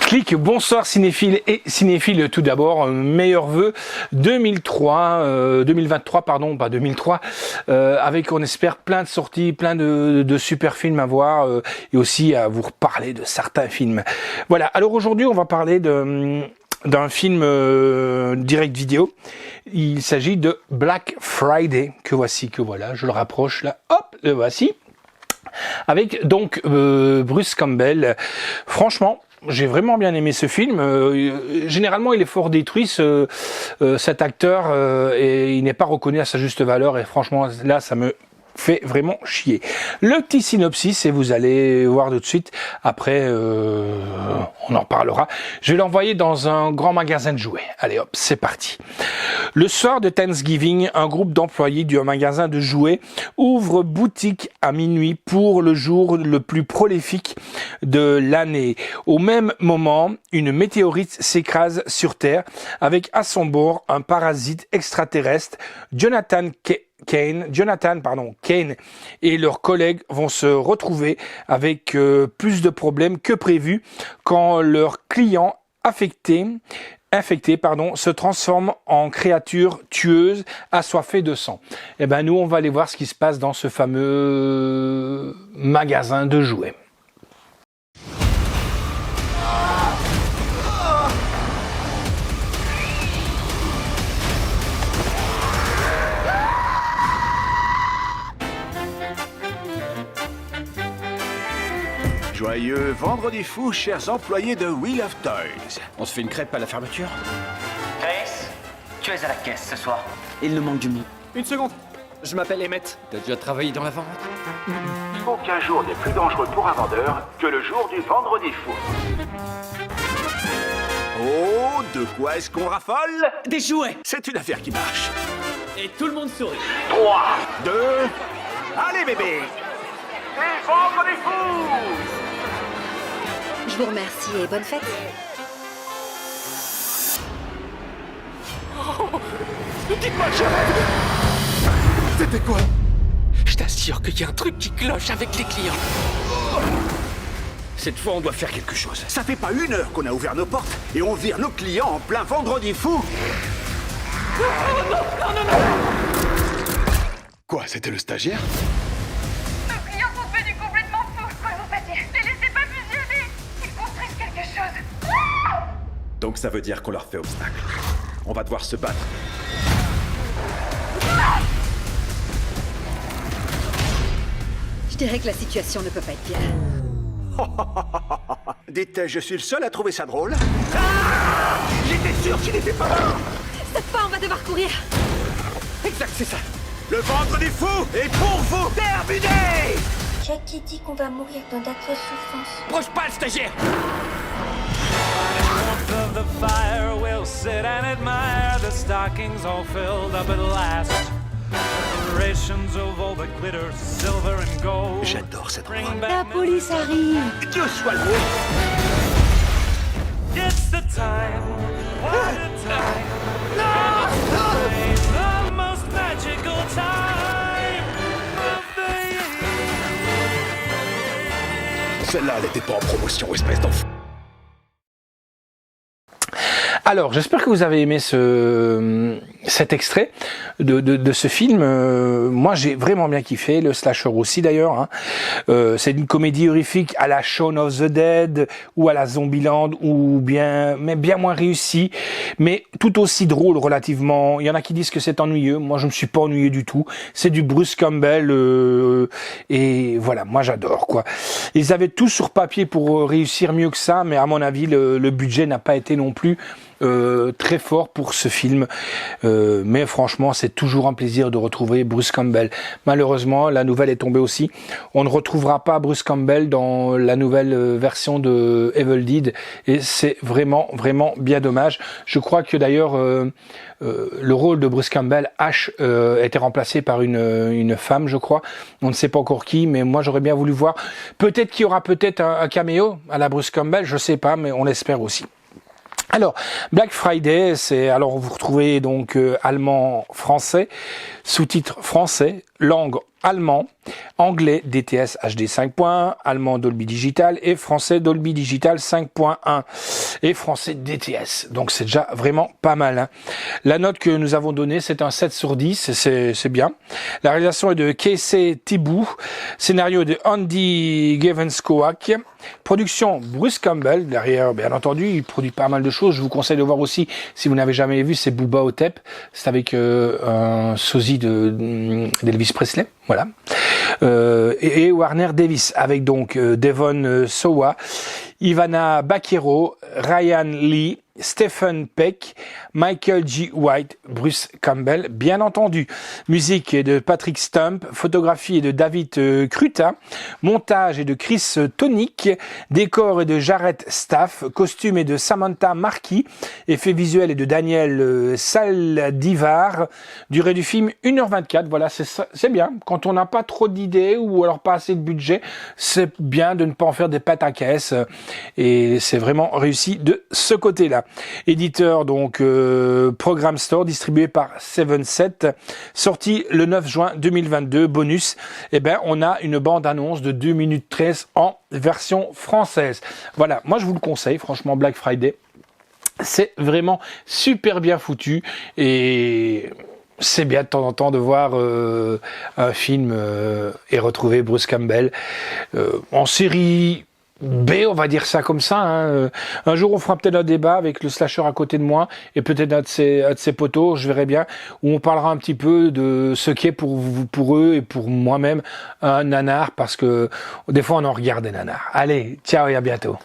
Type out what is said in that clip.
Clic, bonsoir cinéphiles et cinéphiles tout d'abord, meilleurs vœux 2023 pardon, pas 2003, avec on espère plein de sorties, plein de super films à voir et aussi à vous reparler de certains films. Voilà, alors aujourd'hui on va parler d'un film direct vidéo. Il s'agit de Black Friday, que voilà, je le rapproche là, hop, le voici. Avec donc Bruce Campbell. Franchement, j'ai vraiment bien aimé ce film. Généralement, il est fort détruit, cet acteur, et il n'est pas reconnu à sa juste valeur. Et franchement, là, ça me fait vraiment chier. Le petit synopsis, et vous allez voir tout de suite. Après, on en parlera. Je vais l'envoyer dans un grand magasin de jouets. Allez hop, c'est parti. Le soir de Thanksgiving, un groupe d'employés d'un magasin de jouets ouvre boutique à minuit pour le jour le plus prolifique de l'année. Au même moment, une météorite s'écrase sur Terre avec à son bord un parasite extraterrestre. Jonathan Kane et leurs collègues vont se retrouver avec plus de problèmes que prévu quand leur client infecté se transforme en créature tueuse assoiffée de sang. Et ben nous on va aller voir ce qui se passe dans ce fameux magasin de jouets. Joyeux vendredi fou, chers employés de Wheel of Toys. On se fait une crêpe à la fermeture? Grace, tu es à la caisse ce soir. Il nous manque du monde. Une seconde, je m'appelle Emmett. T'as déjà travaillé dans la vente? Aucun jour n'est plus dangereux pour un vendeur que le jour du vendredi fou. Oh, de quoi est-ce qu'on raffole? Des jouets. C'est une affaire qui marche. Et tout le monde sourit. 3, 2, allez bébé! C'est vendredi fou! Je vous remercie et bonne fête. Dites-moi que je rêve! C'était quoi? Je t'assure qu'il y a un truc qui cloche avec les clients. Cette fois, on doit faire quelque chose. Ça fait pas 1 heure qu'on a ouvert nos portes et on vire nos clients en plein vendredi fou! Quoi, c'était le stagiaire? Nos clients sont devenus complètement fous. Quoi vous faites? Les laissez pas fusionner. Ils construisent quelque chose. Donc ça veut dire qu'on leur fait obstacle. On va devoir se battre. Je dirais que la situation ne peut pas être pire. Dites, je suis le seul à trouver ça drôle? J'étais sûr qu'il n'était pas mort! Cette fois, on va devoir courir. Exact, c'est ça! Le vendredi fou est pour vous terminer! Jackie dit qu'on va mourir dans d'atroces souffrances. Broche pas le stagiaire. Of the fire, we'll sit and admire the stockings all filled up at last. Decorations of all the glitter, silver and gold. J'adore cette Bring endroit. La back police arrive. Dieu soit loué! It's the time. What a time. The most magical time of the year. Celle-là, elle était pas en promotion, espèce d'enfant. Alors, j'espère que vous avez aimé cet extrait de ce film. Moi, j'ai vraiment bien kiffé, le slasher aussi d'ailleurs. Hein. C'est une comédie horrifique à la Shaun of the Dead ou à la Zombieland, mais bien moins réussie, mais tout aussi drôle relativement. Il y en a qui disent que c'est ennuyeux. Moi, je me suis pas ennuyé du tout. C'est du Bruce Campbell et voilà, moi j'adore quoi. Ils avaient tout sur papier pour réussir mieux que ça, mais à mon avis, le budget n'a pas été non plus très fort pour ce film, mais franchement c'est toujours un plaisir de retrouver Bruce Campbell. Malheureusement la nouvelle est tombée aussi, on ne retrouvera pas Bruce Campbell dans la nouvelle version de Evil Dead et c'est vraiment bien dommage. Je crois que d'ailleurs le rôle de Bruce Campbell a été remplacé par une femme, je crois, on ne sait pas encore qui, mais moi j'aurais bien voulu voir, peut-être qu'il y aura peut-être un caméo à la Bruce Campbell, je sais pas, mais on l'espère aussi. Alors, Black Friday, vous retrouvez donc allemand-français, sous-titres français, langue allemand, anglais DTS HD 5.1, allemand Dolby Digital et français Dolby Digital 5.1 et français DTS. Donc c'est déjà vraiment pas mal. Hein. La note que nous avons donnée, c'est un 7 sur 10, c'est bien. La réalisation est de Casey Thibault, scénario de Andy Gevenskoak, production Bruce Campbell, derrière bien entendu, il produit pas mal de choses. Je vous conseille de voir aussi, si vous n'avez jamais vu, c'est Booba Otep, c'est avec un sosie d'Elvis Presley. Voilà. Et Warner Davis, avec donc Devon Sawa, Ivana Bakero, Ryan Lee, Stephen Peck, Michael G. White, Bruce Campbell, bien entendu. Musique est de Patrick Stump, photographie est de David Kruta, montage est de Chris Tonick, décor est de Jared Staff, costume est de Samantha Marquis, effet visuel est de Daniel Saldivar, durée du film 1h24, voilà, c'est bien. Quand on n'a pas trop d'idées ou alors pas assez de budget, c'est bien de ne pas en faire des pâtes à caisse et c'est vraiment réussi de ce côté-là. Éditeur donc Program Store, distribué par 7-7, sorti le 9 juin 2022. Bonus, eh ben on a une bande-annonce de 2 minutes 13 en version française. Voilà, moi je vous le conseille, franchement, Black Friday, c'est vraiment super bien foutu et c'est bien de temps en temps de voir un film et retrouver Bruce Campbell en série B, on va dire ça comme ça. Hein. Un jour, on fera peut-être un débat avec le slasher à côté de moi et peut-être un de ses potos, je verrai bien, où on parlera un petit peu de ce qu'est pour eux et pour moi-même un nanar, parce que des fois, on en regarde des nanars. Allez, ciao et à bientôt.